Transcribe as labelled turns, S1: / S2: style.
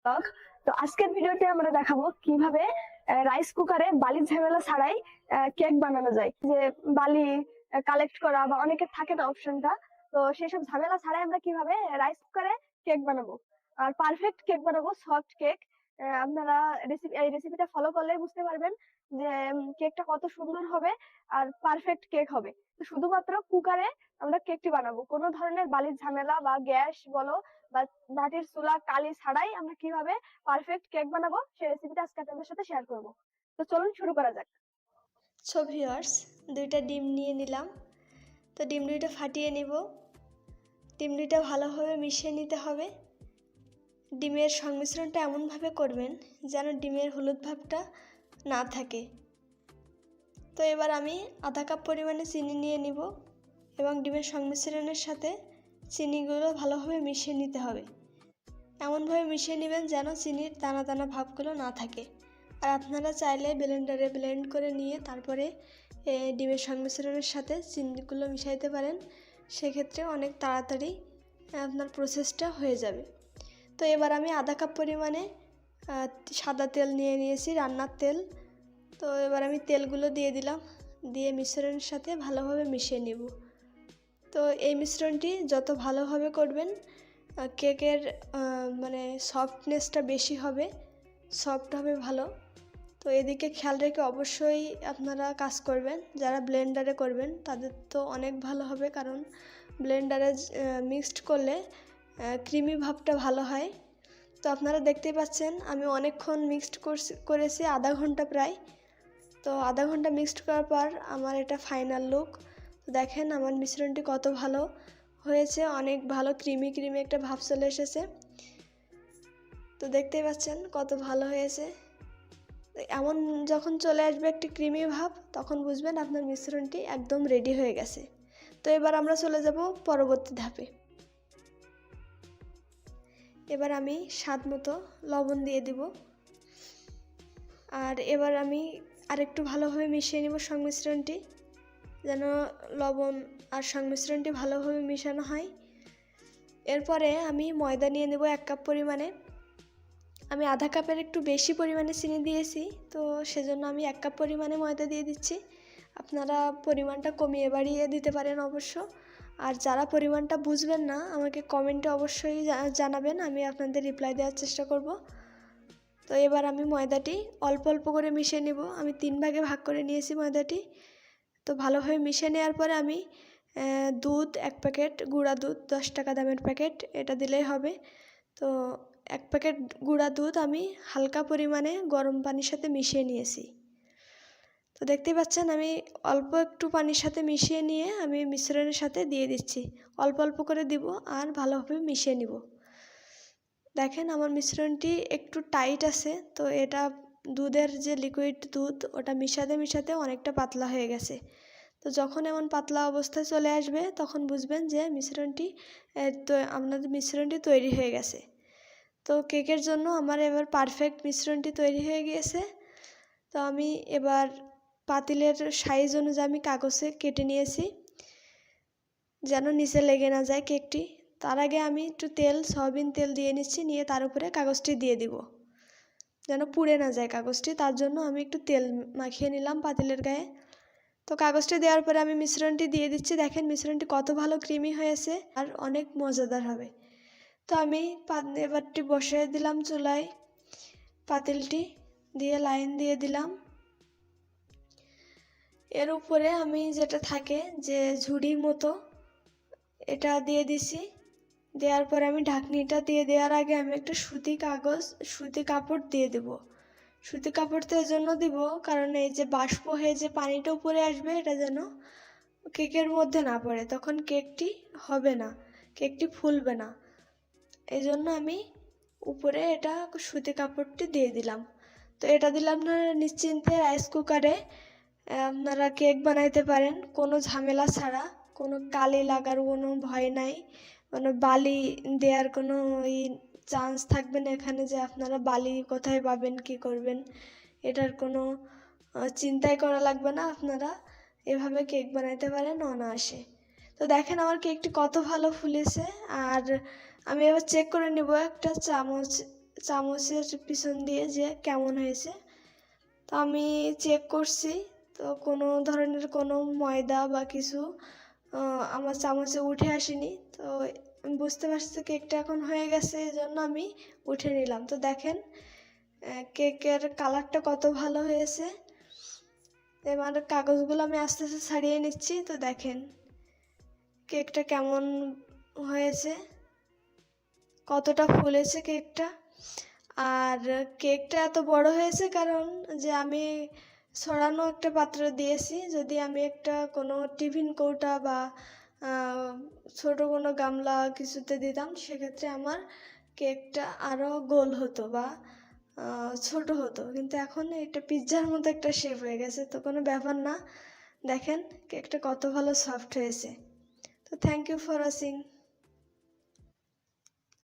S1: Blog. তো আজকের ভিডিওতে আমরা দেখাবো কিভাবে রাইস কুকারে বালির ঝামেলা ছাড়াই কেক বানানো যায়। যে বালি কালেক্ট করা বা অনেকের থাকে না অপশনটা, তো সেসব ঝামেলা ছাড়াই আমরা কিভাবে রাইস কুকারে কেক বানাবো আর পারফেক্ট কেক বানাবো, সফট কেক। আপনারা এই রেসিপিটা ফলো করলেই বুঝতে পারবেন যে কেকটা কত সুন্দর হবে আর পারফেক্ট কেক হবে। তো শুধুমাত্র কুকারে আমরা কেকটি বানাবো, কোনো ধরনের বালির ঝামেলা বা গ্যাস বলো বা মাটির চুলা কালি ছাড়াই আমরা কিভাবে পারফেক্ট কেক বানাবো সেই রেসিপিটা আজকে আপনাদের সাথে শেয়ার করব। তো চলুন শুরু করা যাক।
S2: সো ভিউয়ার্স, দুইটা ডিম নিয়ে নিলাম। তো ডিম দুইটা ফাটিয়ে নিব। ডিম দুইটা ভালোভাবে মিশিয়ে নিতে হবে। ডিমের সংমিশ্রণটা এমনভাবে করবেন যেন ডিমের হলুদ ভাবটা না থাকে। তো এবার আমি আধা কাপ পরিমাণে চিনি নিয়ে নিব এবং ডিমের সংমিশ্রণের সাথে চিনিগুলো ভালোভাবে মিশিয়ে নিতে হবে। এমনভাবে মিশিয়ে নেবেন যেন চিনির দানা দানা ভাবগুলো না থাকে। আর আপনারা চাইলে ব্লেন্ডারে ব্লেন্ড করে নিয়ে তারপরে ডিমের সংমিশ্রণের সাথে চিনিগুলো মিশাইতে পারেন। সেক্ষেত্রে অনেক তাড়াতাড়ি আপনার প্রসেসটা হয়ে যাবে। তো এবার আমি আধা কাপ পরিমাণে সাদা তেল নিয়ে নিয়েছি, রান্নার তেল। তো এবার আমি তেলগুলো দিয়ে দিলাম, দিয়ে মিশ্রণের সাথে ভালোভাবে মিশিয়ে নিব। তো এই মিশ্রণটি যত ভালোভাবে করবেন কেকের মানে সফটনেসটা বেশি হবে, সফট হবে ভালো। তো এদিকে খেয়াল রেখে অবশ্যই আপনারা কাজ করবেন। যারা ব্লেন্ডারে করবেন তাদের তো অনেক ভালো হবে, কারণ ব্লেন্ডারে মিক্সড করলে ক্রিমি ভাবটা ভালো হয়। তো আপনারা দেখতেই পাচ্ছেন আমি অনেকক্ষণ মিক্সড করেছি, আধা ঘন্টা প্রায়। তো আধা ঘন্টা মিক্সড করার পর আমার এটা ফাইনাল লুক। তো দেখেন আমার মিশ্রণটি কত ভালো হয়েছে, অনেক ভালো ক্রিমি ক্রিমি একটা ভাব চলে এসেছে। তো দেখতেই পাচ্ছেন কত ভালো হয়েছে। এমন যখন চলে আসবে একটি ক্রিমি ভাব, তখন বুঝবেন আপনার মিশ্রণটি একদম রেডি হয়ে গেছে। তো এবার আমরা চলে যাব পরবর্তী ধাপে। এবার আমি স্বাদ মতো লবণ দিয়ে দিব। আর এবার আমি আরেকটু ভালোভাবে মিশিয়ে নেব সংমিশ্রণটি, যেন লবণ আর সংমিশ্রণটি ভালোভাবে মিশানো হয়। এরপরে আমি ময়দা নিয়ে নেব 1 কাপ পরিমাণে। আমি আধা কাপের একটু বেশি পরিমাণে চিনি দিয়েছি, তো সেজন্য আমি 1 কাপ পরিমাণে ময়দা দিয়ে দিচ্ছি। আপনারা পরিমাণটা কমিয়ে বাড়িয়ে দিতে পারেন অবশ্য। আর যারা পরিমাণটা বুঝবেন না আমাকে কমেন্টে অবশ্যই জানাবেন, আমি আপনাদের রিপ্লাই দেওয়ার চেষ্টা করব। তো এবার আমি ময়দাটি অল্প অল্প করে মিশিয়ে নেব। আমি 3 ভাগে ভাগ করে নিয়েছি ময়দাটি। তো ভালোভাবে মিশিয়ে নেওয়ার পরে আমি দুধ 1 প্যাকেট, গুঁড়া দুধ 10 টাকা দামের প্যাকেট, এটা দিলেই হবে। তো 1 প্যাকেট গুঁড়া দুধ আমি হালকা পরিমাণে গরম পানির সাথে মিশিয়ে নিয়েছি। তো দেখতেই পাচ্ছেন আমি অল্প একটু পানির সাথে মিশিয়ে নিয়ে আমি মিশ্রণের সাথে দিয়ে দিচ্ছি। অল্প অল্প করে দিব আর ভালোভাবে মিশিয়ে নিব। দেখেন আমার মিশ্রণটি একটু টাইট আছে, তো এটা দুধের যে লিকুইড দুধ ওটা মিশাতে মিশাতে অনেকটা পাতলা হয়ে গেছে। তো যখন এমন পাতলা অবস্থায় চলে আসবে তখন বুঝবেন যে মিশ্রণটি তো আপনাদের মিশ্রণটি তৈরি হয়ে গেছে। তো কেকের জন্য আমার এবার পারফেক্ট মিশ্রণটি তৈরি হয়ে গিয়েছে। তো আমি এবার পাতিলের সাইজ অনুযায়ী আমি কাগজে কেটে নিয়েছি যেন নিচে লেগে না যায় কেকটি। তার আগে আমি একটু সয়াবিন তেল দিয়ে নিচ্ছি, নিয়ে তার উপরে কাগজটি দিয়ে দিব যেন পুড়ে না যায় কাগজটি। তার জন্য আমি একটু তেল মাখিয়ে নিলাম পাতিলের গায়ে। তো কাগজটি দেওয়ার পরে আমি মিশ্রণটি দিয়ে দিচ্ছি। দেখেন মিশ্রণটি কত ভালো ক্রিমি হয়েছে আর অনেক মজাদার হবে। তো আমি এবারটি বসিয়ে দিলাম চুলায়, পাতিলটি দিয়ে লাইন দিয়ে দিলাম। এর উপরে আমি যেটা থাকে যে ঝুড়ি মতো, এটা দিয়ে দিছি। দেওয়ার পরে আমি ঢাকনিটা দিয়ে দেওয়ার আগে আমি একটা সুতি কাপড় দিয়ে দেব। সুতি কাপড়টা এর জন্য দিব কারণ এই যে বাষ্প হয়ে যে পানিটা উপরে আসবে এটা যেন কেকের মধ্যে না পড়ে, তখন কেকটি হবে না, কেকটি ফুলবে না। এই জন্য আমি উপরে এটা সুতি কাপড়টি দিয়ে দিলাম। তো এটা দিলে আপনারা নিশ্চিন্তে রাইস কুকারে আপনারা কেক বানাইতে পারেন কোনো ঝামেলা ছাড়া। কোনো কালি লাগার কোনো ভয় নাই, কোনো বালি দেওয়ার কোনো চান্স থাকবে না এখানে যে আপনারা বালি কোথায় পাবেন, কি করবেন, এটার কোনো চিন্তাই করা লাগবে না। আপনারা এভাবে কেক বানাইতে পারেন অনায়াসে। তো দেখেন আমার কেকটি কত ভালো ফুলেছে। আর আমি এবার চেক করে নেব একটা চামচ চামচের পিছন দিয়ে যে কেমন হয়েছে। তো আমি চেক করছি, তো কোনো ধরনের কোনো ময়দা বা কিছু আমার চামচে উঠে আসেনি। তো আমি বুঝতে পারছি কেকটা এখন হয়ে গেছে, এই জন্য আমি উঠে নিলাম। তো দেখেন কেকের কালারটা কত ভালো হয়েছে। এবার কাগজগুলো আমি আস্তে আস্তে ছাড়িয়ে নিচ্ছি। তো দেখেন কেকটা কেমন হয়েছে, কতটা ফুলেছে কেকটা। আর কেকটা এত বড় হয়েছে কারণ যে আমি ছড়ানো একটা পাত্র দিয়েছি। যদি আমি একটা কোনো টিফিন কৌটা বা ছোট কোনো গামলা কিছুতে দিতাম, সেক্ষেত্রে আমার কেকটা আরও গোল হতো বা ছোট হতো। কিন্তু এখন এটা পিৎজার মতো একটা শেপ হয়ে গেছে, তো কোনো ব্যাপার না। দেখেন কেকটা কত ভালো সফট হয়েছে। তো থ্যাংক ইউ ফর ওয়াচিং।